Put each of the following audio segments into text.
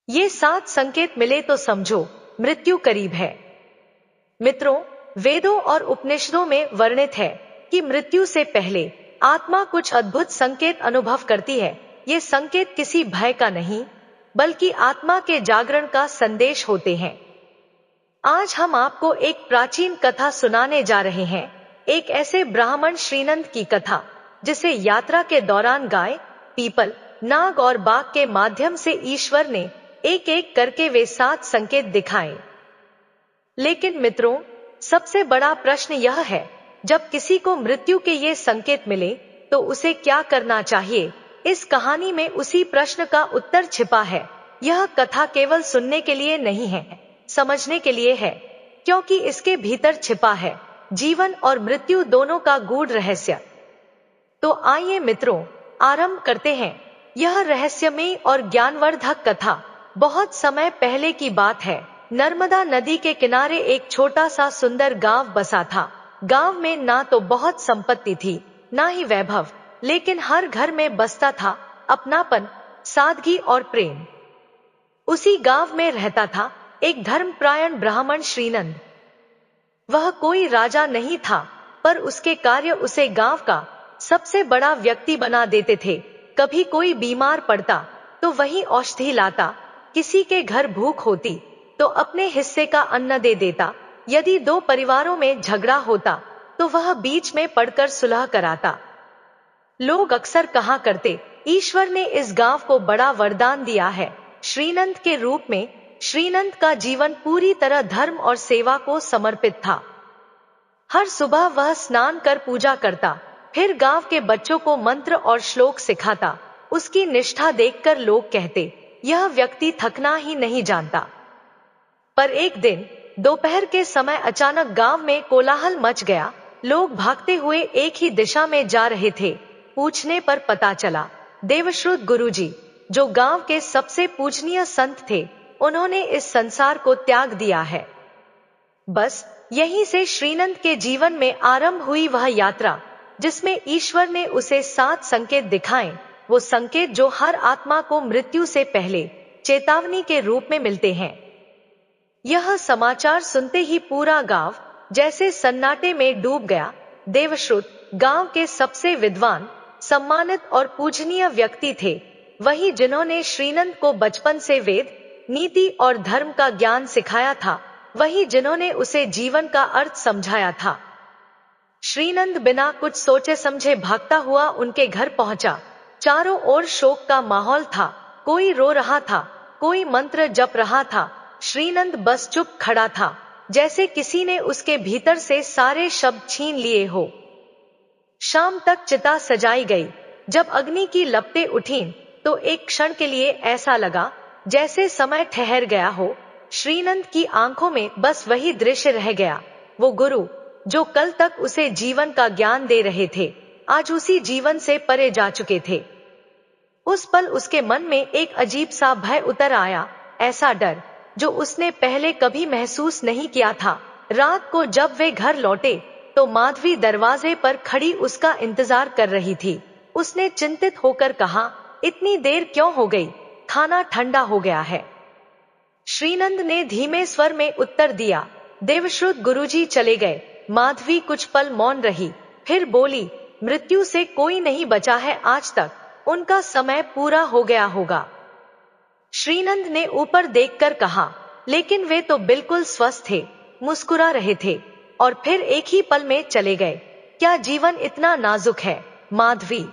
ये 7 संकेत मिले तो समझो मृत्यु करीब है। मित्रों, वेदों और उपनिषदों में वर्णित है कि मृत्यु से पहले आत्मा कुछ अद्भुत संकेत अनुभव करती है। ये संकेत किसी भय का नहीं, बल्कि आत्मा के जागरण का संदेश होते हैं। आज हम आपको एक प्राचीन कथा सुनाने जा रहे हैं, एक ऐसे ब्राह्मण श्रीनंद की कथा जिसे यात्रा के दौरान गाय, पीपल, नाग और बाघ के माध्यम से ईश्वर ने एक एक करके वे 7 संकेत दिखाए। लेकिन मित्रों, सबसे बड़ा प्रश्न यह है, जब किसी को मृत्यु के ये संकेत मिले तो उसे क्या करना चाहिए? इस कहानी में उसी प्रश्न का उत्तर छिपा है। यह कथा केवल सुनने के लिए नहीं है, समझने के लिए है, क्योंकि इसके भीतर छिपा है जीवन और मृत्यु दोनों का गूढ़ रहस्य। तो आइए मित्रों, आरंभ करते हैं। यह रहस्यमयी और ज्ञानवर्धक कथा बहुत समय पहले की बात है। नर्मदा नदी के किनारे एक छोटा सा सुंदर गांव बसा था। गांव में ना तो बहुत संपत्ति थी, ना ही वैभव, लेकिन हर घर में बसता था अपनापन, सादगी और प्रेम। उसी गांव में रहता था एक धर्मपरायण ब्राह्मण श्रीनंद। वह कोई राजा नहीं था, पर उसके कार्य उसे गांव का सबसे बड़ा व्यक्ति बना देते थे। कभी कोई बीमार पड़ता तो वही औषधि लाता, किसी के घर भूख होती तो अपने हिस्से का अन्न दे देता, यदि 2 परिवारों में झगड़ा होता तो वह बीच में पड़कर सुलह कराता। लोग अक्सर कहा करते, ईश्वर ने इस गांव को बड़ा वरदान दिया है। श्रीनंद के रूप में श्रीनंद का जीवन पूरी तरह धर्म और सेवा को समर्पित था। हर सुबह वह स्नान कर पूजा करता, फिर गांव के बच्चों को मंत्र और श्लोक सिखाता। उसकी निष्ठा देखकर लोग कहते, यह व्यक्ति थकना ही नहीं जानता। पर एक दिन दोपहर के समय अचानक गांव में कोलाहल मच गया। लोग भागते हुए एक ही दिशा में जा रहे थे। पूछने पर पता चला, देवश्रुत गुरुजी, जो गांव के सबसे पूजनीय संत थे, उन्होंने इस संसार को त्याग दिया है। बस यहीं से श्रीनंद के जीवन में आरंभ हुई वह यात्रा, जिसमें ईश्वर ने उसे 7 संकेत दिखाए। वो संकेत जो हर आत्मा को मृत्यु से पहले चेतावनी के रूप में मिलते हैं। यह समाचार सुनते ही पूरा गांव जैसे सन्नाटे में डूब गया। देवश्रुत गांव के सबसे विद्वान, सम्मानित और पूजनीय व्यक्ति थे, वही जिन्होंने श्रीनंद को बचपन से वेद, नीति और धर्म का ज्ञान सिखाया था, वही जिन्होंने उसे जीवन का अर्थ समझाया था। श्रीनंद बिना कुछ सोचे समझे भागता हुआ उनके घर पहुंचा। चारों ओर शोक का माहौल था, कोई रो रहा था, कोई मंत्र जप रहा था। श्रीनंद बस चुप खड़ा था, जैसे किसी ने उसके भीतर से सारे शब्द छीन लिए हो। शाम तक चिता सजाई गई। जब अग्नि की लपटें उठीं, तो एक क्षण के लिए ऐसा लगा जैसे समय ठहर गया हो। श्रीनंद की आंखों में बस वही दृश्य रह गया। वो गुरु जो कल तक उसे जीवन का ज्ञान दे रहे थे, आज उसी जीवन से परे जा चुके थे। उस पल उसके मन में एक अजीब सा भय उतर आया, ऐसा डर जो उसने पहले कभी महसूस नहीं किया था। रात को जब वे घर लौटे तो माधवी दरवाजे पर खड़ी उसका इंतजार कर रही थी। उसने चिंतित होकर कहा, इतनी देर क्यों हो गई? खाना ठंडा हो गया है। श्रीनंद ने धीमे स्वर में उत्तर दिया, देवश्रुत गुरुजी चले गए। माधवी कुछ पल मौन रही, फिर बोली, मृत्यु से कोई नहीं बचा है आज तक, उनका समय पूरा हो गया होगा। श्रीनंद ने ऊपर देखकर कहा, लेकिन वे तो बिल्कुल स्वस्थ थे, मुस्कुरा रहे थे, और फिर एक ही पल में चले गए। क्या जीवन इतना नाजुक है, माधवी?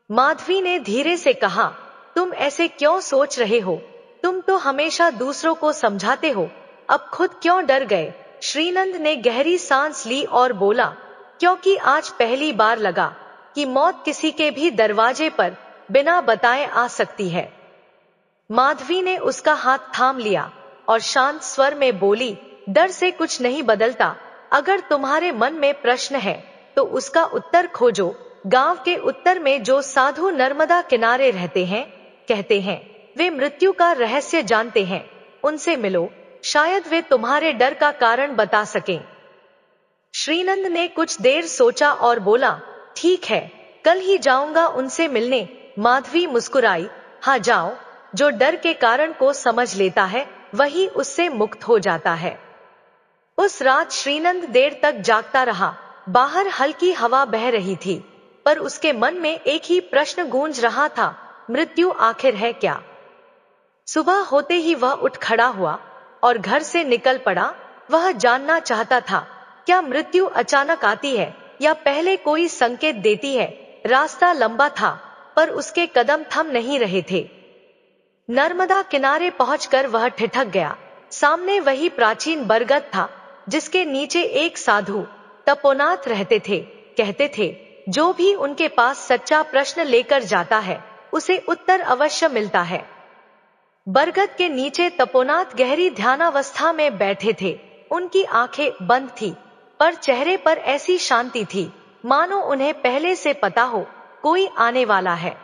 माधवी ने धीरे से कहा, तुम ऐसे क्यों सोच रहे हो? तुम तो हमेशा दूसरों को समझाते हो, अब खुद क्यों डर गए? श्रीनंद ने गहरी सांस ली और बोला, क्योंकि आज पहली बार लगा कि मौत किसी के भी दरवाजे पर बिना बताए आ सकती है। माधवी ने उसका हाथ थाम लिया और शांत स्वर में बोली, डर से कुछ नहीं बदलता। अगर तुम्हारे मन में प्रश्न है तो उसका उत्तर खोजो। गांव के उत्तर में जो साधु नर्मदा किनारे रहते हैं, कहते हैं वे मृत्यु का रहस्य जानते हैं। उनसे मिलो, शायद वे तुम्हारे डर का कारण बता सकें। श्रीनंद ने कुछ देर सोचा और बोला, ठीक है, कल ही जाऊंगा उनसे मिलने। माधवी मुस्कुराई, हाँ जाओ, जो डर के कारण को समझ लेता है वही उससे मुक्त हो जाता है। उस रात श्रीनंद देर तक जागता रहा। बाहर हल्की हवा बह रही थी, पर उसके मन में एक ही प्रश्न गूंज रहा था, मृत्यु आखिर है क्या? सुबह होते ही वह उठ खड़ा हुआ और घर से निकल पड़ा। वह जानना चाहता था, क्या मृत्यु अचानक आती है या पहले कोई संकेत देती है? रास्ता लंबा था, पर उसके कदम थम नहीं रहे थे। नर्मदा किनारे पहुंचकर वह ठिठक गया। सामने वही प्राचीन बरगद था, जिसके नीचे एक साधु तपोनाथ रहते थे। कहते थे, जो भी उनके पास सच्चा प्रश्न लेकर जाता है, उसे उत्तर अवश्य मिलता है। बरगद के नीचे तपोनाथ गहरी ध्यानावस्था में बैठे थे। उनकी आंखें बंद थी, पर चेहरे पर ऐसी शांति थी, मानो उन्हें पहले से पता हो कोई आने वाला है।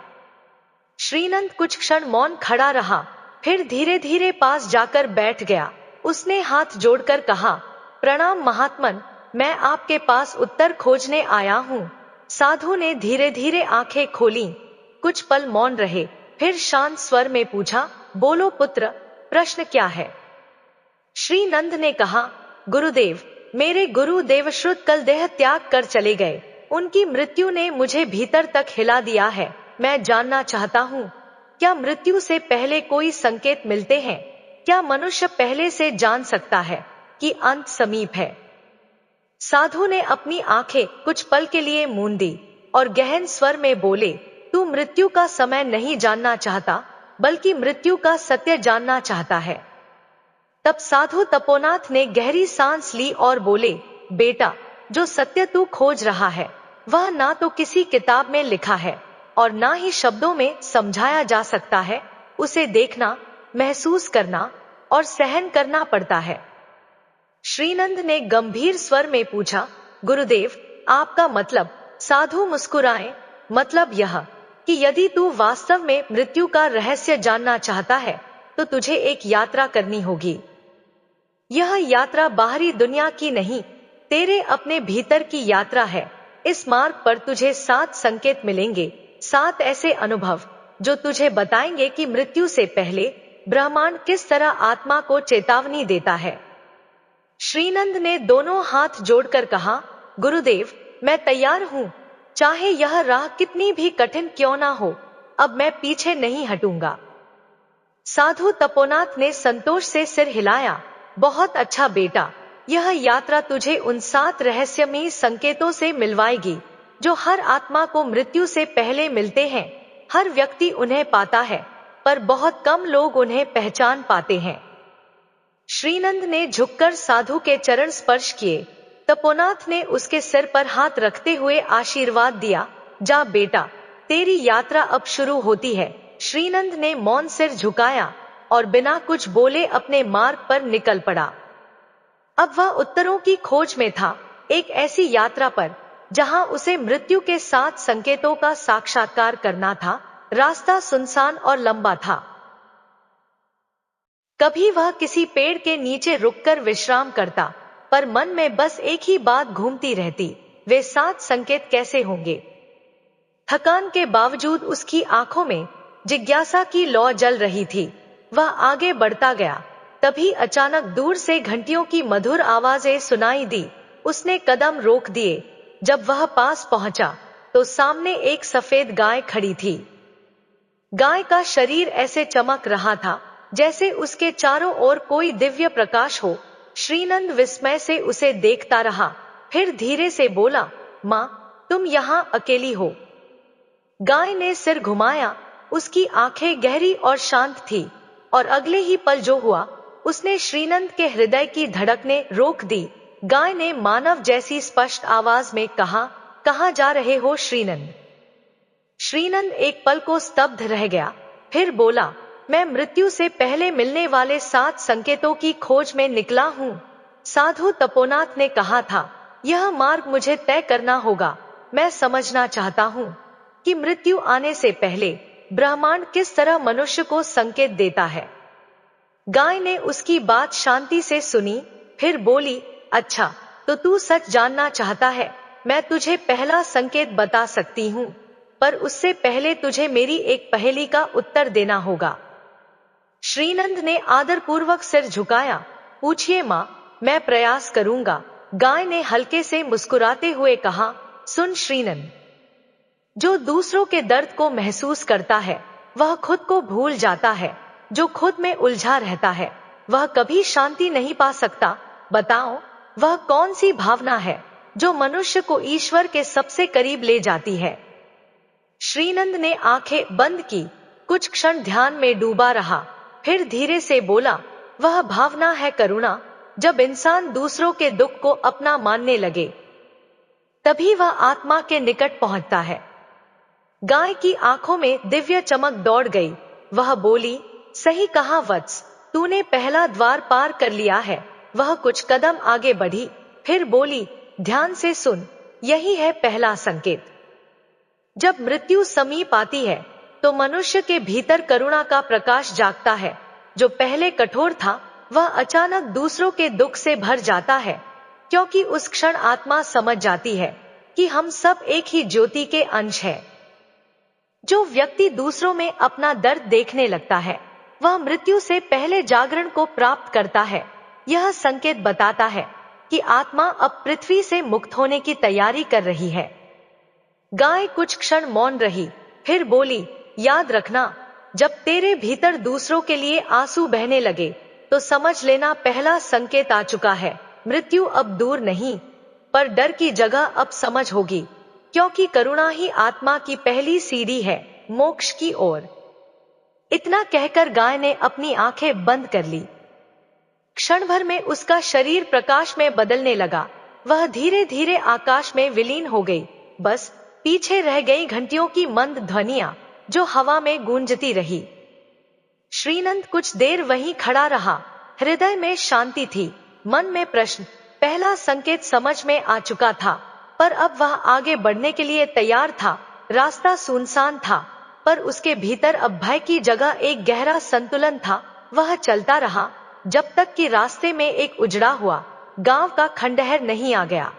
श्रीनंद कुछ क्षण मौन खड़ा रहा, फिर धीरे धीरे पास जाकर बैठ गया। उसने हाथ जोड़कर कहा, प्रणाम महात्मन, मैं आपके पास उत्तर खोजने आया हूँ। साधु ने धीरे धीरे आंखें खोली, कुछ पल मौन रहे, फिर शांत स्वर में पूछा, बोलो पुत्र, प्रश्न क्या है? श्रीनंद ने कहा, गुरुदेव, मेरे गुरु देवश्रुत कल देह त्याग कर चले गए। उनकी मृत्यु ने मुझे भीतर तक हिला दिया है। मैं जानना चाहता हूँ, क्या मृत्यु से पहले कोई संकेत मिलते हैं? क्या मनुष्य पहले से जान सकता है कि अंत समीप है? साधु ने अपनी आंखें कुछ पल के लिए मूंदी और गहन स्वर में बोले, तू मृत्यु का समय नहीं जानना चाहता, बल्कि मृत्यु का सत्य जानना चाहता है। तब साधु तपोनाथ ने गहरी सांस ली और बोले, बेटा, जो सत्य तू खोज रहा है, वह ना तो किसी किताब में लिखा है और ना ही शब्दों में समझाया जा सकता है। उसे देखना, महसूस करना और सहन करना पड़ता है। श्रीनंद ने गंभीर स्वर में पूछा, गुरुदेव, आपका मतलब? साधु मुस्कुराए, मतलब यह कि यदि तू वास्तव में मृत्यु का रहस्य जानना चाहता है, तो तुझे एक यात्रा करनी होगी। यह यात्रा बाहरी दुनिया की नहीं, तेरे अपने भीतर की यात्रा है। इस मार्ग पर तुझे 7 संकेत मिलेंगे, 7 ऐसे अनुभव जो तुझे बताएंगे कि मृत्यु से पहले ब्रह्मांड किस तरह आत्मा को चेतावनी देता है। श्रीनंद ने दोनों हाथ जोड़कर कहा, गुरुदेव, मैं तैयार हूँ, चाहे यह राह कितनी भी कठिन क्यों ना हो, अब मैं पीछे नहीं हटूंगा। साधु तपोनाथ ने संतोष से सिर हिलाया, बहुत अच्छा बेटा, यह यात्रा तुझे उन 7 रहस्यमयी संकेतों से मिलवाएगी जो हर आत्मा को मृत्यु से पहले मिलते हैं। हर व्यक्ति उन्हें पाता है, पर बहुत कम लोग उन्हें पहचान पाते हैं। श्रीनंद ने झुककर साधु के चरण स्पर्श किए। तपोनाथ ने उसके सिर पर हाथ रखते हुए आशीर्वाद दिया, जा बेटा, तेरी यात्रा अब शुरू होती है। श्रीनंद ने मौन सिर झुकाया और बिना कुछ बोले अपने मार्ग पर निकल पड़ा। अब वह उत्तरों की खोज में था, एक ऐसी यात्रा पर जहां उसे मृत्यु के 7 संकेतों का साक्षात्कार करना था। रास्ता सुनसान और लंबा था। कभी वह किसी पेड़ के नीचे रुककर विश्राम करता, पर मन में बस एक ही बात घूमती रहती, वे 7 संकेत कैसे होंगे? थकान के बावजूद उसकी आंखों में जिज्ञासा की लौ जल रही थी। वह आगे बढ़ता गया, तभी अचानक दूर से घंटियों की मधुर आवाजें सुनाई दी। उसने कदम रोक दिए। जब वह पास पहुंचा, तो सामने एक सफेद गाय खड़ी थी। गाय का शरीर ऐसे चमक रहा था जैसे उसके चारों ओर कोई दिव्य प्रकाश हो। श्रीनंद विस्मय से उसे देखता रहा, फिर धीरे से बोला, मां, तुम यहाँ अकेली हो? गाय ने सिर घुमाया, उसकी आंखें गहरी और शांत थी, और अगले ही पल जो हुआ, उसने श्रीनंद के हृदय की धड़कनें रोक दी। गाय ने मानव जैसी स्पष्ट आवाज में कहा, कहाँ जा रहे हो श्रीनंद? श्रीनंद एक पल को स्तब्ध रह गया, फिर बोला, मैं मृत्यु से पहले मिलने वाले 7 संकेतों की खोज में निकला हूँ। साधु तपोनाथ ने कहा था, यह मार्ग मुझे तय करना होगा। मैं समझना चाहता हूँ कि मृत्यु आने से पहले ब्रह्मांड किस तरह मनुष्य को संकेत देता है। गाय ने उसकी बात शांति से सुनी, फिर बोली, अच्छा, तो तू सच जानना चाहता है? मैं तुझे पहला संकेत बता सकती हूँ, पर उससे पहले तुझे मेरी एक पहेली का उत्तर देना होगा। श्रीनंद ने आदरपूर्वक सिर झुकाया। पूछिए माँ, मैं प्रयास करूंगा, गाय ने हल्के से मुस्कुराते हुए कहा। सुन श्रीनंद, जो दूसरों के दर्द को महसूस करता है वह खुद को भूल जाता है। जो खुद में उलझा रहता है वह कभी शांति नहीं पा सकता। बताओ, वह कौन सी भावना है जो मनुष्य को ईश्वर के सबसे करीब ले जाती है? श्रीनंद ने आंखें बंद की, कुछ क्षण ध्यान में डूबा रहा, फिर धीरे से बोला, वह भावना है करुणा। जब इंसान दूसरों के दुख को अपना मानने लगे तभी वह आत्मा के निकट पहुंचता है। गाय की आंखों में दिव्य चमक दौड़ गई। वह बोली, सही कहा वत्स, तूने पहला द्वार पार कर लिया है। वह कुछ कदम आगे बढ़ी, फिर बोली, ध्यान से सुन, यही है पहला संकेत। जब मृत्यु समीप आती है तो मनुष्य के भीतर करुणा का प्रकाश जागता है। जो पहले कठोर था वह अचानक दूसरों के दुख से भर जाता है, क्योंकि उस क्षण आत्मा समझ जाती है कि हम सब एक ही ज्योति के अंश हैं। जो व्यक्ति दूसरों में अपना दर्द देखने लगता है वह मृत्यु से पहले जागरण को प्राप्त करता है। यह संकेत बताता है कि आत्मा अब पृथ्वी से मुक्त होने की तैयारी कर रही है। गाय कुछ क्षण मौन रही, फिर बोली, याद रखना, जब तेरे भीतर दूसरों के लिए आंसू बहने लगे तो समझ लेना पहला संकेत आ चुका है। मृत्यु अब दूर नहीं, पर डर की जगह अब समझ होगी, क्योंकि करुणा ही आत्मा की पहली सीढ़ी है मोक्ष की ओर। इतना कहकर गाय ने अपनी आंखें बंद कर ली। क्षण भर में उसका शरीर प्रकाश में बदलने लगा। वह धीरे धीरे आकाश में विलीन हो गई। बस पीछे रह गई घंटियों की मंद ध्वनियां जो हवा में गूंजती रही। श्रीनंद कुछ देर वहीं खड़ा रहा। हृदय में शांति थी, मन में प्रश्न। पहला संकेत समझ में आ चुका था, पर अब वह आगे बढ़ने के लिए तैयार था। रास्ता सुनसान था, पर उसके भीतर अब भय की जगह एक गहरा संतुलन था। वह चलता रहा जब तक कि रास्ते में एक उजड़ा हुआ गांव का खंडहर नहीं आ गया।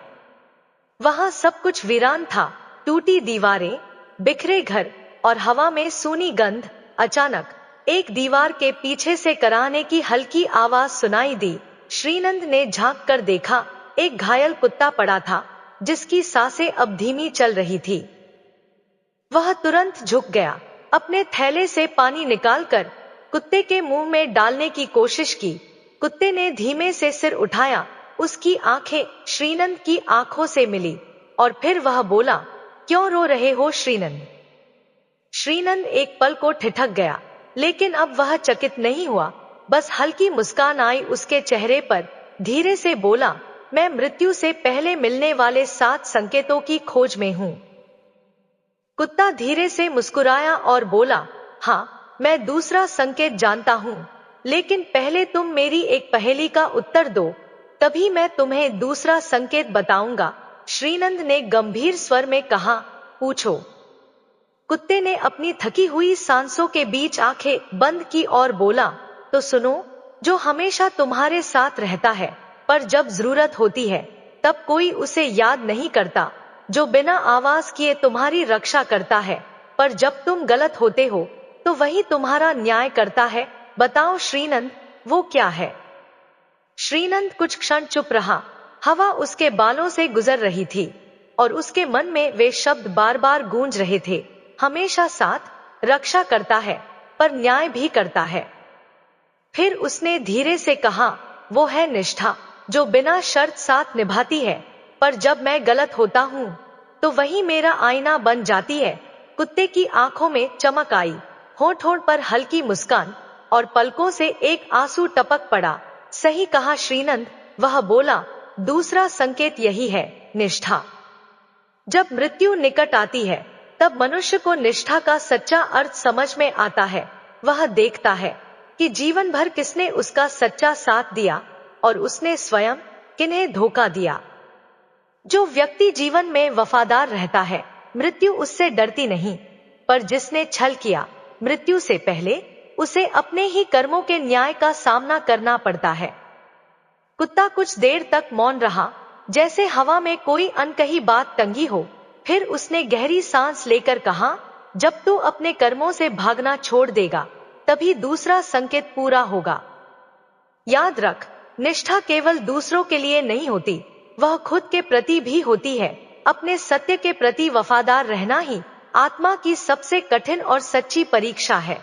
वहां सब कुछ वीरान था, टूटी दीवारें, बिखरे घर और हवा में सूनी गंध। अचानक एक दीवार के पीछे से कराहने की हल्की आवाज सुनाई दी। श्रीनंद ने झांक कर देखा, एक घायल कुत्ता पड़ा था जिसकी सांसें अब धीमी चल रही थी। वह तुरंत झुक गया, अपने थैले से पानी निकालकर कुत्ते के मुंह में डालने की कोशिश की। कुत्ते ने धीमे से सिर उठाया, उसकी आंखें श्रीनंद की आंखों से मिली और फिर वह बोला, क्यों रो रहे हो श्रीनंद? श्रीनंद एक पल को ठिठक गया, लेकिन अब वह चकित नहीं हुआ। बस हल्की मुस्कान आई उसके चेहरे पर। धीरे से बोला, मैं मृत्यु से पहले मिलने वाले 7 संकेतों की खोज में हूं। कुत्ता धीरे से मुस्कुराया और बोला, हाँ, मैं दूसरा संकेत जानता हूं, लेकिन पहले तुम मेरी एक पहेली का उत्तर दो, तभी मैं तुम्हें दूसरा संकेत बताऊंगा। श्रीनंद ने गंभीर स्वर में कहा, पूछो। कुत्ते ने अपनी थकी हुई सांसों के बीच आंखें बंद की और बोला, तो सुनो, जो हमेशा तुम्हारे साथ रहता है पर जब जरूरत होती है तब कोई उसे याद नहीं करता, जो बिना आवाज किए तुम्हारी रक्षा करता है पर जब तुम गलत होते हो तो वही तुम्हारा न्याय करता है। बताओ श्रीनंद, वो क्या है? श्रीनंद कुछ क्षण चुप रहा। हवा उसके बालों से गुजर रही थी और उसके मन में वे शब्द बार बार गूंज रहे थे, हमेशा साथ, रक्षा करता है पर न्याय भी करता है। फिर उसने धीरे से कहा, वो है निष्ठा, जो बिना शर्त साथ निभाती है, पर जब मैं गलत होता हूं तो वही मेरा आईना बन जाती है। कुत्ते की आंखों में चमक आई, होंठ पर हल्की मुस्कान और पलकों से एक आंसू टपक पड़ा। सही कहा श्रीनंद, वह बोला, दूसरा संकेत यही है, निष्ठा। जब मृत्यु निकट आती है तब मनुष्य को निष्ठा का सच्चा अर्थ समझ में आता है। वह देखता है कि जीवन भर किसने उसका सच्चा साथ दिया और उसने स्वयं किन्हें धोखा दिया। जो व्यक्ति जीवन में वफादार रहता है मृत्यु उससे डरती नहीं, पर जिसने छल किया मृत्यु से पहले उसे अपने ही कर्मों के न्याय का सामना करना पड़ता है। कुत्ता कुछ देर तक मौन रहा, जैसे हवा में कोई अनकही बात टंगी हो। फिर उसने गहरी सांस लेकर कहा, जब तू अपने कर्मों से भागना छोड़ देगा तभी दूसरा संकेत पूरा होगा। याद रख, निष्ठा केवल दूसरों के लिए नहीं होती, वह खुद के प्रति भी होती है। अपने सत्य के प्रति वफादार रहना ही आत्मा की सबसे कठिन और सच्ची परीक्षा है।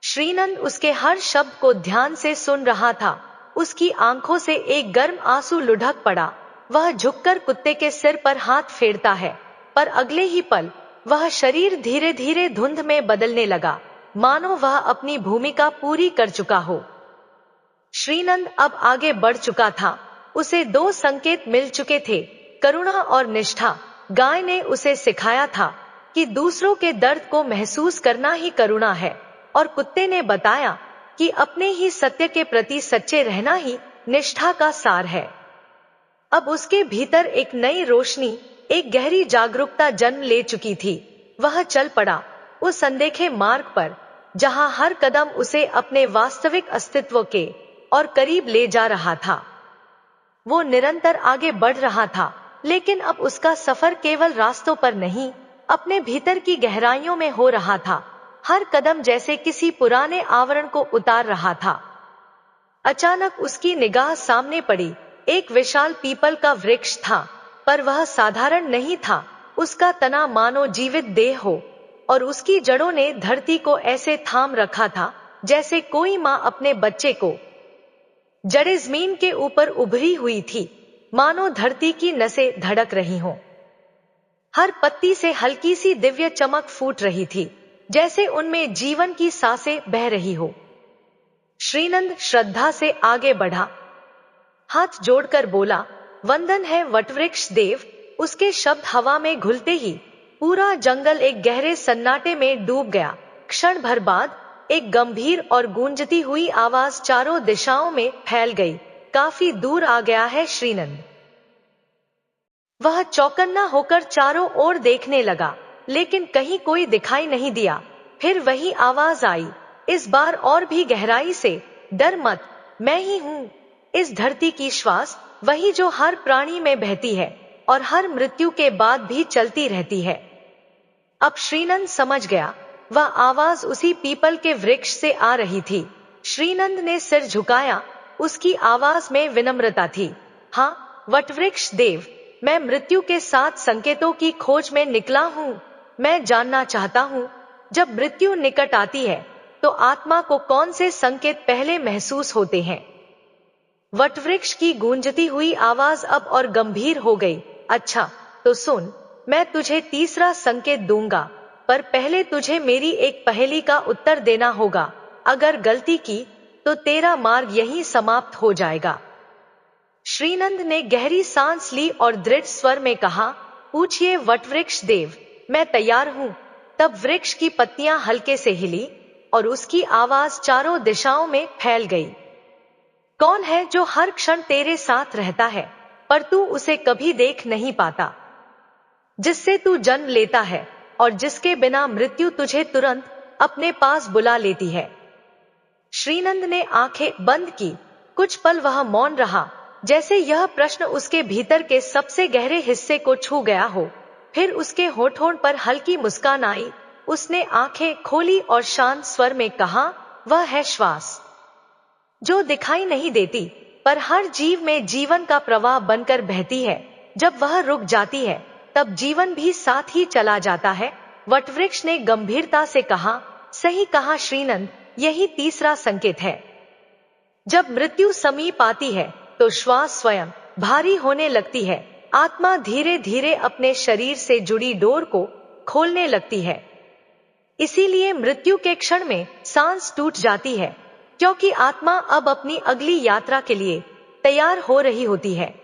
श्रीनंद उसके हर शब्द को ध्यान से सुन रहा था। उसकी आंखों से एक गर्म आंसू लुढ़क पड़ा। वह झुककर कुत्ते के सिर पर हाथ फेरता है, पर अगले ही पल वह शरीर धीरे धीरे धुंध में बदलने लगा, मानो वह अपनी भूमिका पूरी कर चुका हो। श्रीनंद अब आगे बढ़ चुका था। उसे 2 संकेत मिल चुके थे, करुणा और निष्ठा। गाय ने उसे सिखाया था कि दूसरों के दर्द को महसूस करना ही करुणा है, और कुत्ते ने बताया कि अपने ही सत्य के प्रति सच्चे रहना ही निष्ठा का सार है। अब उसके भीतर एक नई रोशनी, एक गहरी जागरूकता जन्म ले चुकी थी। वह चल पड़ा उस अनदेखे मार्ग पर, जहां हर कदम उसे अपने वास्तविक अस्तित्व के और करीब ले जा रहा था। वो निरंतर आगे बढ़ रहा था, लेकिन अब उसका सफर केवल रास्तों पर नहीं, अपने भीतर की गहराइयों में हो रहा था। हर कदम जैसे किसी पुराने आवरण को उतार रहा था। अचानक उसकी निगाह सामने पड़ी। एक विशाल पीपल का वृक्ष था, पर वह साधारण नहीं था। उसका तना मानो जीवित देह हो, और उसकी जड़ों ने धरती को ऐसे थाम रखा था जैसे कोई माँ अपने बच्चे को। जड़ें जमीन के ऊपर उभरी हुई थी, मानो धरती की नसें धड़क रही हों। हर पत्ती से हल्की सी दिव्य चमक फूट रही थी, जैसे उनमें जीवन की सांसें बह रही हो। श्रीनंद श्रद्धा से आगे बढ़ा, हाथ जोड़कर बोला, वंदन है वटवृक्ष देव। उसके शब्द हवा में घुलते ही पूरा जंगल एक गहरे सन्नाटे में डूब गया। क्षण भर बाद एक गंभीर और गूंजती हुई आवाज चारों दिशाओं में फैल गई, काफी दूर आ गया है श्रीनंद। वह चौकन्ना होकर चारों ओर देखने लगा, लेकिन कहीं कोई दिखाई नहीं दिया। फिर वही आवाज आई, इस बार और भी गहराई से, डर मत, मैं ही हूं, इस धरती की श्वास, वही जो हर प्राणी में बहती है और हर मृत्यु के बाद भी चलती रहती है। अब श्रीनंद समझ गया, वह आवाज उसी पीपल के वृक्ष से आ रही थी। श्रीनंद ने सिर झुकाया, उसकी आवाज में विनम्रता थी। हाँ वटवृक्ष देव, मैं मृत्यु के 7 संकेतों की खोज में निकला हूं। मैं जानना चाहता हूं, जब मृत्यु निकट आती है तो आत्मा को कौन से संकेत पहले महसूस होते हैं। वटवृक्ष की गूंजती हुई आवाज अब और गंभीर हो गई। अच्छा तो सुन, मैं तुझे तीसरा संकेत दूंगा, पर पहले तुझे मेरी एक पहेली का उत्तर देना होगा। अगर गलती की तो तेरा मार्ग यहीं समाप्त हो जाएगा। श्रीनंद ने गहरी सांस ली और दृढ़ स्वर में कहा, पूछिए वटवृक्ष देव, मैं तैयार हूं। तब वृक्ष की पत्तियां हल्के से हिली और उसकी आवाज चारों दिशाओं में फैल गई। कौन है जो हर क्षण तेरे साथ रहता है, पर तू उसे कभी देख नहीं पाता, जिससे तू जन्म लेता है और जिसके बिना मृत्यु तुझे तुरंत अपने पास बुला लेती है। श्रीनंद ने आंखें बंद की। कुछ पल वह मौन रहा, जैसे यह प्रश्न उसके भीतर के सबसे गहरे हिस्से को छू गया हो। फिर उसके होठों पर हल्की मुस्कान आई। उसने आंखें खोली और शांत स्वर में कहा, वह है श्वास, जो दिखाई नहीं देती पर हर जीव में जीवन का प्रवाह बनकर बहती है। जब वह रुक जाती है तब जीवन भी साथ ही चला जाता है। वटवृक्ष ने गंभीरता से कहा, सही कहा श्रीनंद, यही तीसरा संकेत है। जब मृत्यु समीप आती है तो श्वास स्वयं भारी होने लगती है। आत्मा धीरे धीरे अपने शरीर से जुड़ी डोर को खोलने लगती है। इसीलिए मृत्यु के क्षण में सांस टूट जाती है, क्योंकि आत्मा अब अपनी अगली यात्रा के लिए तैयार हो रही होती है।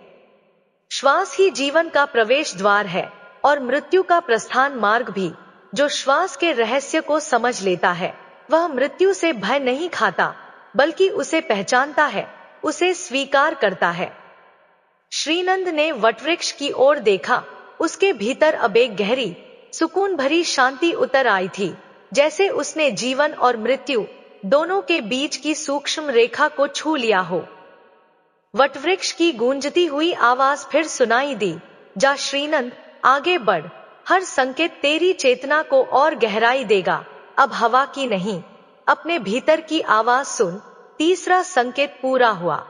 श्वास ही जीवन का प्रवेश द्वार है और मृत्यु का प्रस्थान मार्ग भी। जो श्वास के रहस्य को समझ लेता है वह मृत्यु से भय नहीं खाता, बल्कि उसे पहचानता है, उसे स्वीकार करता है। श्रीनंद ने वटवृक्ष की ओर देखा। उसके भीतर अब एक गहरी सुकून भरी शांति उतर आई थी, जैसे उसने जीवन और मृत्यु दोनों के बीच की सूक्ष्म रेखा को छू लिया हो। वटवृक्ष की गूंजती हुई आवाज फिर सुनाई दी, जा श्रीनंद, आगे बढ़, हर संकेत तेरी चेतना को और गहराई देगा। अब हवा की नहीं, अपने भीतर की आवाज सुन, तीसरा संकेत पूरा हुआ।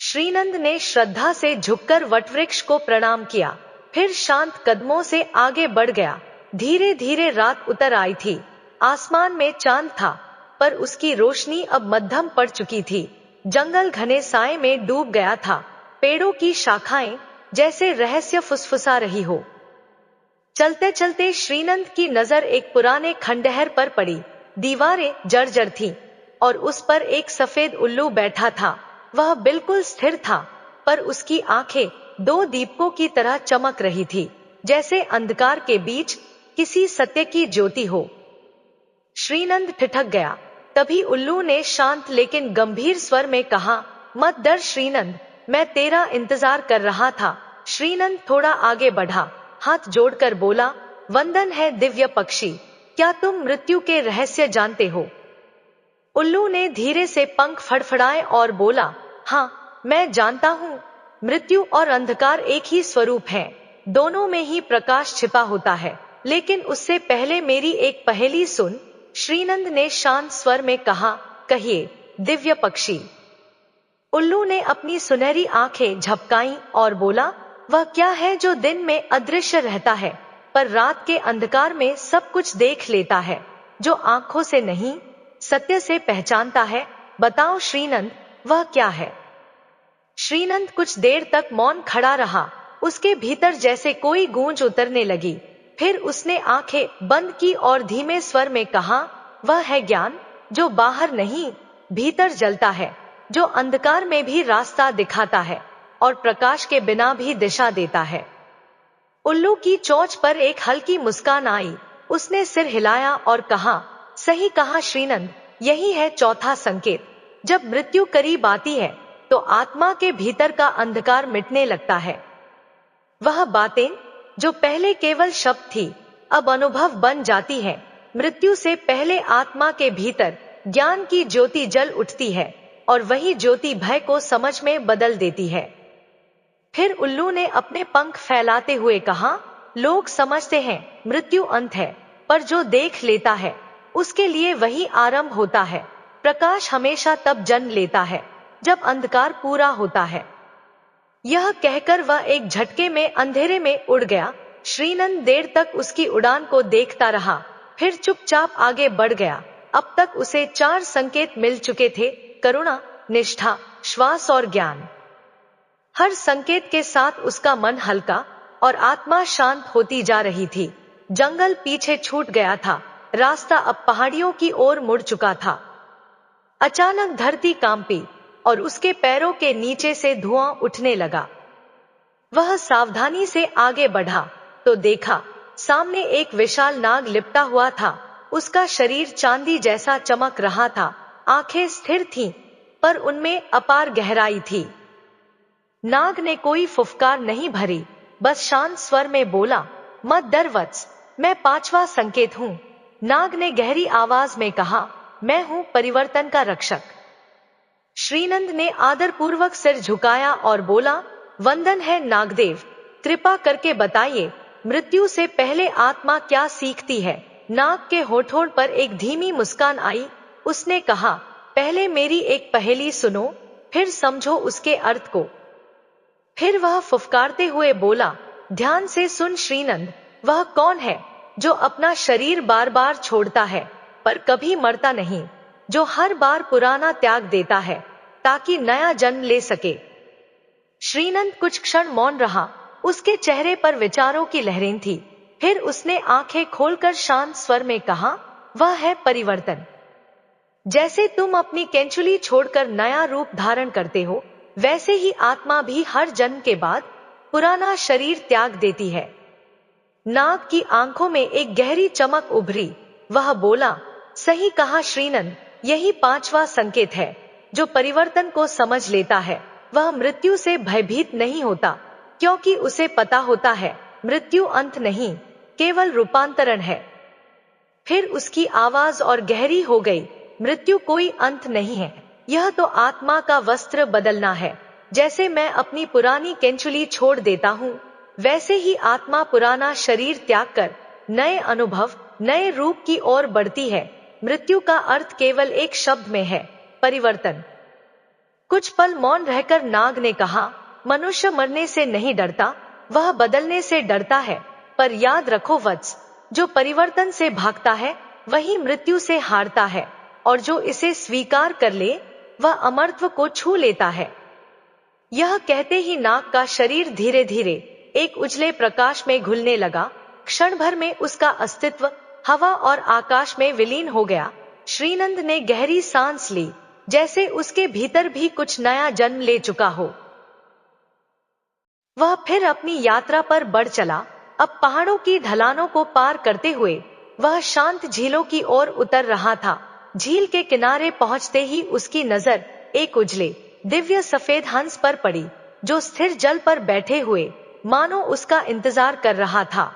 श्रीनंद ने श्रद्धा से झुककर वटवृक्ष को प्रणाम किया, फिर शांत कदमों से आगे बढ़ गया। धीरे धीरे रात उतर आई थी। आसमान में चांद था, पर उसकी रोशनी अब मध्यम पड़ चुकी थी। जंगल घने साए में डूब गया था। पेड़ों की शाखाएं जैसे रहस्य फुसफुसा रही हो। चलते चलते श्रीनंद की नजर एक पुराने खंडहर पर पड़ी। दीवारें जर्जर थीं और उस पर एक सफेद उल्लू बैठा था। वह बिल्कुल स्थिर था, पर उसकी आंखें दो दीपकों की तरह चमक रही थी, जैसे अंधकार के बीच किसी सत्य की ज्योति हो। श्रीनंद ठिठक गया। तभी उल्लू ने शांत लेकिन गंभीर स्वर में कहा, मत डर श्रीनंद, मैं तेरा इंतजार कर रहा था। श्रीनंद थोड़ा आगे बढ़ा, हाथ जोड़कर बोला, वंदन है दिव्य पक्षी, क्या तुम मृत्यु के रहस्य जानते हो? उल्लू ने धीरे से पंख फड़फड़ाए और बोला, हाँ, मैं जानता हूँ। मृत्यु और अंधकार एक ही स्वरूप है, दोनों में ही प्रकाश छिपा होता है। लेकिन उससे पहले मेरी एक पहेली सुन। श्रीनंद ने शांत स्वर में कहा, कहिए दिव्य पक्षी। उल्लू ने अपनी सुनहरी आंखें झपकाईं और बोला, वह क्या है जो दिन में अदृश्य रहता है, पर रात के अंधकार में सब कुछ देख लेता है, जो आंखों से नहीं सत्य से पहचानता है? बताओ श्रीनंद, वह क्या है? श्रीनंद कुछ देर तक मौन खड़ा रहा। उसके भीतर जैसे कोई गूंज उतरने लगी। फिर उसने आंखें बंद की और धीमे स्वर में कहा, वह है ज्ञान, जो बाहर नहीं भीतर जलता है, जो अंधकार में भी रास्ता दिखाता है और प्रकाश के बिना भी दिशा देता है। उल्लू की चोंच पर एक हल्की मुस्कान आई। उसने सिर हिलाया और कहा, सही कहा श्रीनंद, यही है चौथा संकेत। जब मृत्यु करीब आती है तो आत्मा के भीतर का अंधकार मिटने लगता है। वह बातें जो पहले केवल शब्द थी, अब अनुभव बन जाती है। मृत्यु से पहले आत्मा के भीतर ज्ञान की ज्योति जल उठती है और वही ज्योति भय को समझ में बदल देती है। फिर उल्लू ने अपने पंख फैलाते हुए कहा, लोग समझते हैं मृत्यु अंत है, पर जो देख लेता है उसके लिए वही आरंभ होता है। प्रकाश हमेशा तब जन्म लेता है जब अंधकार पूरा होता है। यह कहकर वह एक झटके में अंधेरे में उड़ गया। श्रीनंद देर तक उसकी उड़ान को देखता रहा, फिर चुपचाप आगे बढ़ गया। अब तक उसे 4 संकेत मिल चुके थे, करुणा, निष्ठा, श्वास और ज्ञान। हर संकेत के साथ उसका मन हल्का और आत्मा शांत होती जा रही थी। जंगल पीछे छूट गया था, रास्ता अब पहाड़ियों की ओर मुड़ चुका था। अचानक धरती कांपी और उसके पैरों के नीचे से धुआं उठने लगा। वह सावधानी से आगे बढ़ा तो देखा, सामने एक विशाल नाग लिपटा हुआ था। उसका शरीर चांदी जैसा चमक रहा था। आंखें स्थिर थीं, पर उनमें अपार गहराई थी। नाग ने कोई फुफकार नहीं भरी, बस शांत स्वर में बोला, मत डर वत्स, मैं 5वां संकेत हूँ। नाग ने गहरी आवाज में कहा, मैं हूँ परिवर्तन का रक्षक। श्रीनंद ने आदरपूर्वक सिर झुकाया और बोला, वंदन है नागदेव, कृपा करके बताइए, मृत्यु से पहले आत्मा क्या सीखती है? नाग के होठों पर एक धीमी मुस्कान आई। उसने कहा, पहले मेरी एक पहेली सुनो, फिर समझो उसके अर्थ को। फिर वह फुफकारते हुए बोला, ध्यान से सुन श्रीनंद, वह कौन है जो अपना शरीर बार बार छोड़ता है पर कभी मरता नहीं, जो हर बार पुराना त्याग देता है ताकि नया जन्म ले सके? श्रीनंद कुछ क्षण मौन रहा। उसके चेहरे पर विचारों की लहरें थी। फिर उसने आंखें खोलकर शांत स्वर में कहा, वह है परिवर्तन। जैसे तुम अपनी केंचुली छोड़कर नया रूप धारण करते हो, वैसे ही आत्मा भी हर जन्म के बाद पुराना शरीर त्याग देती है। नाग की आंखों में एक गहरी चमक उभरी। वह बोला, सही कहा श्रीनंद, यही 5वां संकेत है। जो परिवर्तन को समझ लेता है वह मृत्यु से भयभीत नहीं होता, क्योंकि उसे पता होता है मृत्यु अंत नहीं, केवल रूपांतरण है। फिर उसकी आवाज और गहरी हो गई, मृत्यु कोई अंत नहीं है, यह तो आत्मा का वस्त्र बदलना है। जैसे मैं अपनी पुरानी केंचुली छोड़ देता हूँ, वैसे ही आत्मा पुराना शरीर त्याग कर नए अनुभव, नए रूप की ओर बढ़ती है। मृत्यु का अर्थ केवल एक शब्द में है, परिवर्तन। कुछ पल मौन रहकर नाग ने कहा, मनुष्य मरने से नहीं डरता, वह बदलने से डरता है। पर याद रखो वत्स, जो परिवर्तन से भागता है वही मृत्यु से हारता है, और जो इसे स्वीकार कर ले वह अमरत्व को छू लेता है। यह कहते ही नाग का शरीर धीरे धीरे एक उजले प्रकाश में घुलने लगा। क्षण भर में उसका अस्तित्व हवा और आकाश में विलीन हो गया। श्रीनंद ने गहरी सांस ली, जैसे उसके भीतर भी कुछ नया जन्म ले चुका हो। वह फिर अपनी यात्रा पर बढ़ चला। अब पहाड़ों की ढलानों को पार करते हुए वह शांत झीलों की ओर उतर रहा था। झील के किनारे पहुंचते ही उसकी नजर एक उजले दिव्य सफेद हंस पर पड़ी, जो स्थिर जल पर बैठे हुए मानो उसका इंतजार कर रहा था।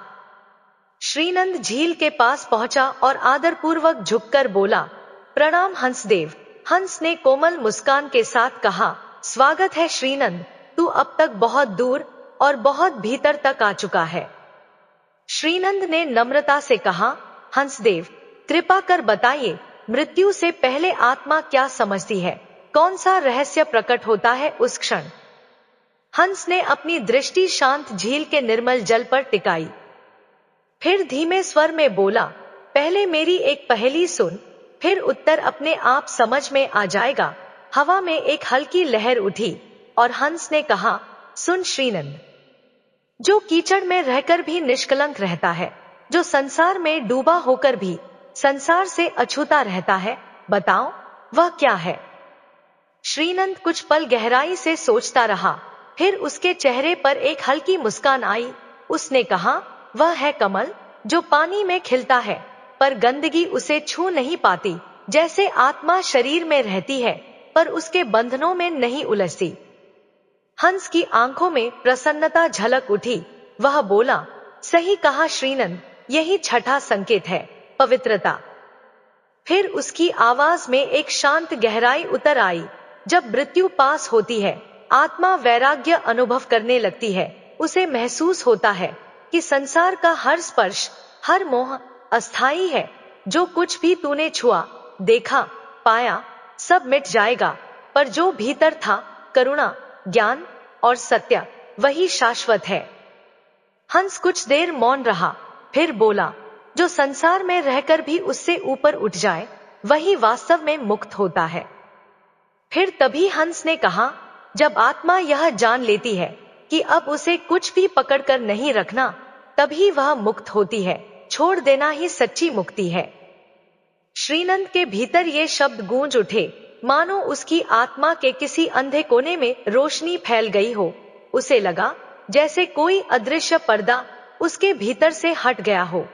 श्रीनंद झील के पास पहुंचा और आदरपूर्वक झुककर बोला, प्रणाम हंसदेव। हंस ने कोमल मुस्कान के साथ कहा, स्वागत है श्रीनंद, तू अब तक बहुत दूर और बहुत भीतर तक आ चुका है। श्रीनंद ने नम्रता से कहा, हंसदेव, कृपा कर बताइए, मृत्यु से पहले आत्मा क्या समझती है, कौन सा रहस्य प्रकट होता है उस क्षण। हंस ने अपनी दृष्टि शांत झील के निर्मल जल पर टिकाई। फिर धीमे स्वर में बोला, पहले मेरी एक पहेली सुन, फिर उत्तर अपने आप समझ में आ जाएगा। हवा में एक हल्की लहर उठी और हंस ने कहा, सुन श्रीनंद, जो कीचड़ में रहकर भी निष्कलंक रहता है, जो संसार में डूबा होकर भी संसार से अछूता रहता है, बताओ वह क्या है। श्रीनंद कुछ पल गहराई से सोचता रहा, फिर उसके चेहरे पर एक हल्की मुस्कान आई। उसने कहा, वह है कमल, जो पानी में खिलता है पर गंदगी उसे छू नहीं पाती। जैसे आत्मा शरीर में रहती है पर उसके बंधनों में नहीं उलझती। हंस की आंखों में प्रसन्नता झलक उठी। वह बोला, सही कहा श्रीनंद, यही छठा संकेत है, पवित्रता। फिर उसकी आवाज में एक शांत गहराई उतर आई। जब मृत्यु पास होती है, आत्मा वैराग्य अनुभव करने लगती है। उसे महसूस होता है कि संसार का हर स्पर्श, हर मोह अस्थाई है। जो कुछ भी तूने छुआ, देखा, पाया, सब मिट जाएगा, पर जो भीतर था, करुणा, ज्ञान और सत्य, वही शाश्वत है। हंस कुछ देर मौन रहा, फिर बोला, जो संसार में रहकर भी उससे ऊपर उठ जाए, वही वास्तव में मुक्त होता है। फिर तभी हंस ने कहा, जब आत्मा यह जान लेती है कि अब उसे कुछ भी पकड़कर नहीं रखना, तभी वह मुक्त होती है। छोड़ देना ही सच्ची मुक्ति है। श्रीनंद के भीतर ये शब्द गूंज उठे, मानो उसकी आत्मा के किसी अंधे कोने में रोशनी फैल गई हो। उसे लगा जैसे कोई अदृश्य पर्दा उसके भीतर से हट गया हो।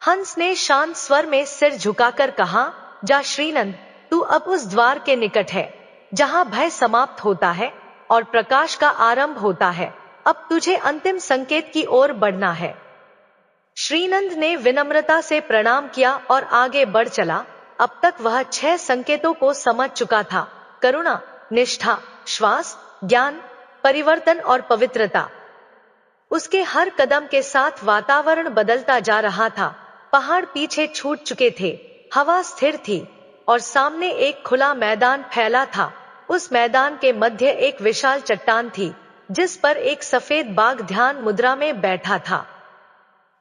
हंस ने शांत स्वर में सिर झुकाकर कहा, जा श्रीनंद, तू अब उस द्वार के निकट है जहां भय समाप्त होता है और प्रकाश का आरंभ होता है। अब तुझे अंतिम संकेत की ओर बढ़ना है। श्रीनंद ने विनम्रता से प्रणाम किया और आगे बढ़ चला। अब तक वह 6 संकेतों को समझ चुका था, करुणा, निष्ठा, श्वास, ज्ञान, परिवर्तन और पवित्रता। उसके हर कदम के साथ वातावरण बदलता जा रहा था। पहाड़ पीछे छूट चुके थे, हवा स्थिर थी और सामने एक खुला मैदान फैला था। उस मैदान के मध्य एक विशाल चट्टान थी, जिस पर एक सफेद बाघ ध्यान मुद्रा में बैठा था।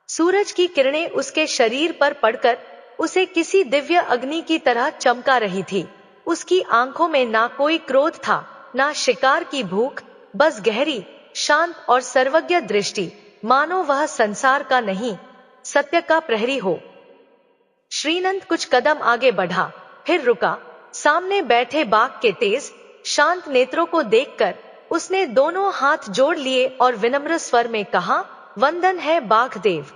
सूरज की किरणें उसके शरीर पर पड़कर उसे किसी दिव्य अग्नि की तरह चमका रही थी। उसकी आंखों में ना कोई क्रोध था, ना शिकार की भूख, बस गहरी, शांत और सर्वज्ञ दृष्टि, मानो वह संसार का नहीं, सत्य का प्रहरी हो। श्रीनंद कुछ कदम आगे बढ़ा, फिर रुका। सामने बैठे बाघ के तेज, शांत नेत्रों को देखकर उसने दोनों हाथ जोड़ लिए और विनम्र स्वर में कहा, वंदन है बाघदेव।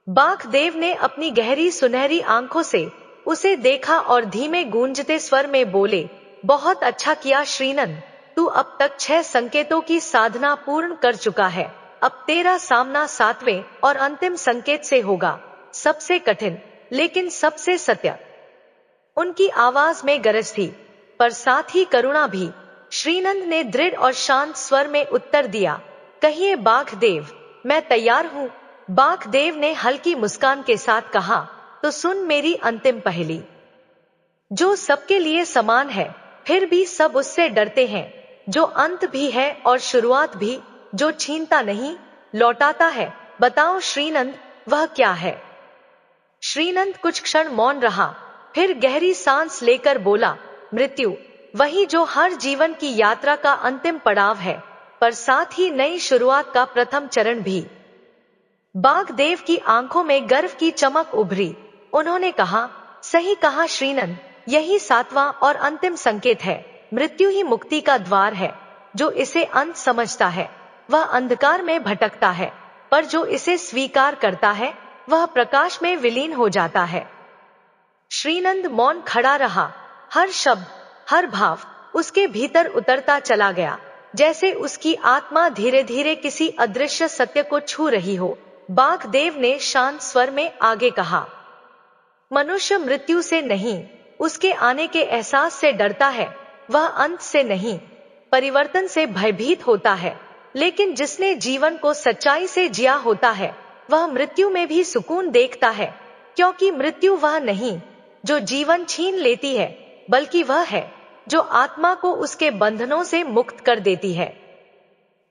बाघदेव ने अपनी गहरी सुनहरी आंखों से उसे देखा और धीमे गूंजते स्वर में बोले, बहुत अच्छा किया श्रीनंद, तू अब तक 6 संकेतों की साधना पूर्ण कर चुका है। अब तेरा सामना 7वें और अंतिम संकेत से होगा, सबसे कठिन लेकिन सबसे सत्य। उनकी आवाज में गरज थी, पर साथ ही करुणा भी। श्रीनंद ने दृढ़ और शांत स्वर में उत्तर दिया, कहिए बाघदेव, मैं तैयार हूं। बाघदेव ने हल्की मुस्कान के साथ कहा, तो सुन मेरी अंतिम पहेली। जो सबके लिए समान है, फिर भी सब उससे डरते हैं, जो अंत भी है और शुरुआत भी, जो छीनता नहीं लौटाता है, बताओ श्रीनंद वह क्या है? श्रीनंद कुछ क्षण मौन रहा, फिर गहरी सांस लेकर बोला, मृत्यु। वही जो हर जीवन की यात्रा का अंतिम पड़ाव है, पर साथ ही नई शुरुआत का प्रथम चरण भी। बागदेव की आंखों में गर्व की चमक उभरी। उन्होंने कहा, सही कहा श्रीनंद, यही सातवां और अंतिम संकेत है। मृत्यु ही मुक्ति का द्वार है। जो इसे अंत समझता है वह अंधकार में भटकता है, पर जो इसे स्वीकार करता है वह प्रकाश में विलीन हो जाता है। श्रीनंद मौन खड़ा रहा। हर शब्द, हर भाव उसके भीतर उतरता चला गया, जैसे उसकी आत्मा धीरे धीरे किसी अदृश्य सत्य को छू रही हो। बागदेव ने शांत स्वर में आगे कहा, मनुष्य मृत्यु से नहीं, उसके आने के एहसास से डरता है। वह अंत से नहीं, परिवर्तन से भयभीत होता है। लेकिन जिसने जीवन को सच्चाई से जिया होता है, वह मृत्यु में भी सुकून देखता है, क्योंकि मृत्यु वह नहीं जो जीवन छीन लेती है, बल्कि वह है जो आत्मा को उसके बंधनों से मुक्त कर देती है।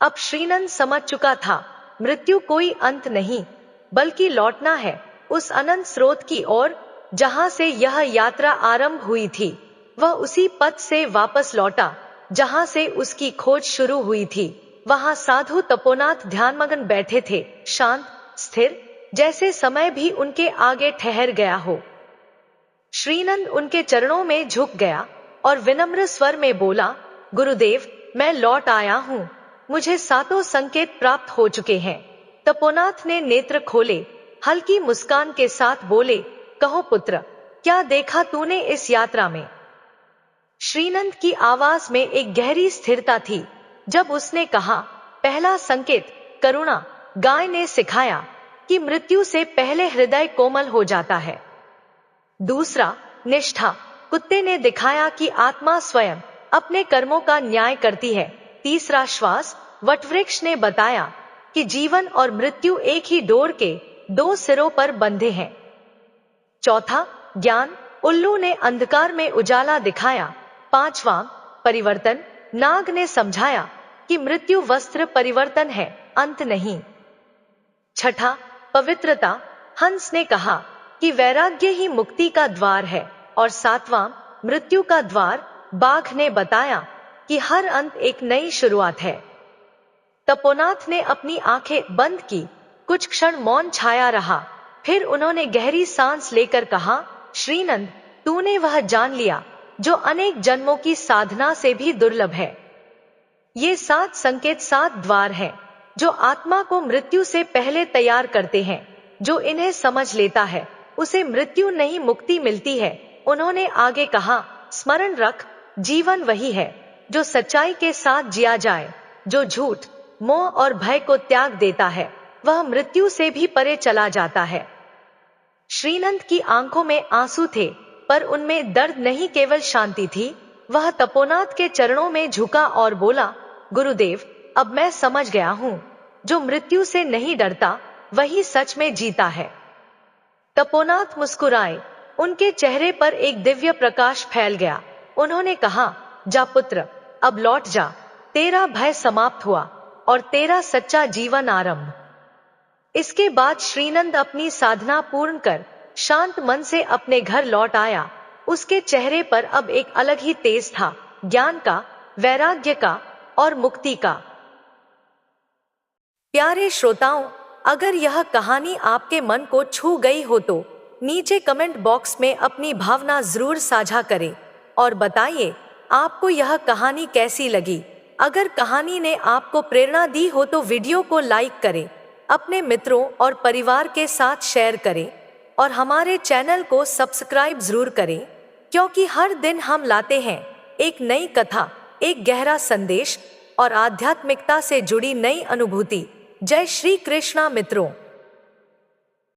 अब श्रीनंद समझ चुका था, मृत्यु कोई अंत नहीं, बल्कि लौटना है उस अनंत स्रोत की ओर जहां से यह यात्रा आरंभ हुई थी। वह उसी पथ से वापस लौटा जहां से उसकी खोज शुरू हुई थी। वहां साधु तपोनाथ ध्यानमग्न बैठे थे, शांत, स्थिर, जैसे समय भी उनके आगे ठहर गया हो। श्रीनंद उनके चरणों में झुक गया और विनम्र स्वर में बोला, गुरुदेव, मैं लौट आया हूं। मुझे सातों संकेत प्राप्त हो चुके हैं। तपोनाथ ने नेत्र खोले, हल्की मुस्कान के साथ बोले, कहो पुत्र, क्या देखा तूने इस यात्रा में? श्रीनंद की आवाज में एक गहरी स्थिरता थी। जब उसने कहा, पहला संकेत करुणा। गाय ने सिखाया कि मृत्यु से पहले हृदय कोमल हो जाता है। दूसरा, निष्ठा। कुत्ते ने दिखाया कि आत्मा स्वयं अपने कर्मों का न्याय करती है। तीसरा, श्वास। वटवृक्ष ने बताया कि जीवन और मृत्यु एक ही डोर के दो सिरों पर बंधे हैं। चौथा, ज्ञान। उल्लू ने अंधकार में उजाला दिखाया। पांचवा, परिवर्तन। नाग ने समझाया कि मृत्यु वस्त्र परिवर्तन है, अंत नहीं। छठा, पवित्रता। हंस ने कहा कि वैराग्य ही मुक्ति का द्वार है। और सातवां, मृत्यु का द्वार। बाघ ने बताया कि हर अंत एक नई शुरुआत है। तपोनाथ ने अपनी आंखें बंद की। कुछ क्षण मौन छाया रहा, फिर उन्होंने गहरी सांस लेकर कहा, श्रीनंद, तूने वह जान लिया जो अनेक जन्मों की साधना से भी दुर्लभ है। ये 7 संकेत 7 द्वार हैं जो आत्मा को मृत्यु से पहले तैयार करते हैं। जो इन्हें समझ लेता है उसे मृत्यु नहीं मुक्ति मिलती है। उन्होंने आगे कहा, स्मरण रख, जीवन वही है जो सच्चाई के साथ जिया जाए। जो झूठ, मोह और भय को त्याग देता है वह मृत्यु से भी परे चला जाता है। श्रीनंद की आंखों में आंसू थे, पर उनमें दर्द नहीं, केवल शांति थी। वह तपोनाथ के चरणों में झुका और बोला, गुरुदेव, अब मैं समझ गया हूं, जो मृत्यु से नहीं डरता वही सच में जीता है। तपोनाथ मुस्कुराए, उनके चेहरे पर एक दिव्य प्रकाश फैल गया। उन्होंने कहा, जा पुत्र, अब लौट जा, तेरा भय समाप्त हुआ और तेरा सच्चा जीवन आरंभ। इसके बाद श्रीनंद अपनी साधना पूर्ण कर शांत मन से अपने घर लौट आया। उसके चेहरे पर अब एक अलग ही तेज था, ज्ञान का, वैराग्य का और मुक्ति का। प्यारे श्रोताओं, अगर यह कहानी आपके मन को छू गई हो तो नीचे कमेंट बॉक्स में अपनी भावना जरूर साझा करें और बताइए आपको यह कहानी कैसी लगी। अगर कहानी ने आपको प्रेरणा दी हो तो वीडियो को लाइक करें, अपने मित्रों और परिवार के साथ शेयर करें और हमारे चैनल को सब्सक्राइब जरूर करें, क्योंकि हर दिन हम लाते हैं एक नई कथा, एक गहरा संदेश और आध्यात्मिकता से जुड़ी नई अनुभूति। जय श्री कृष्णा मित्रों।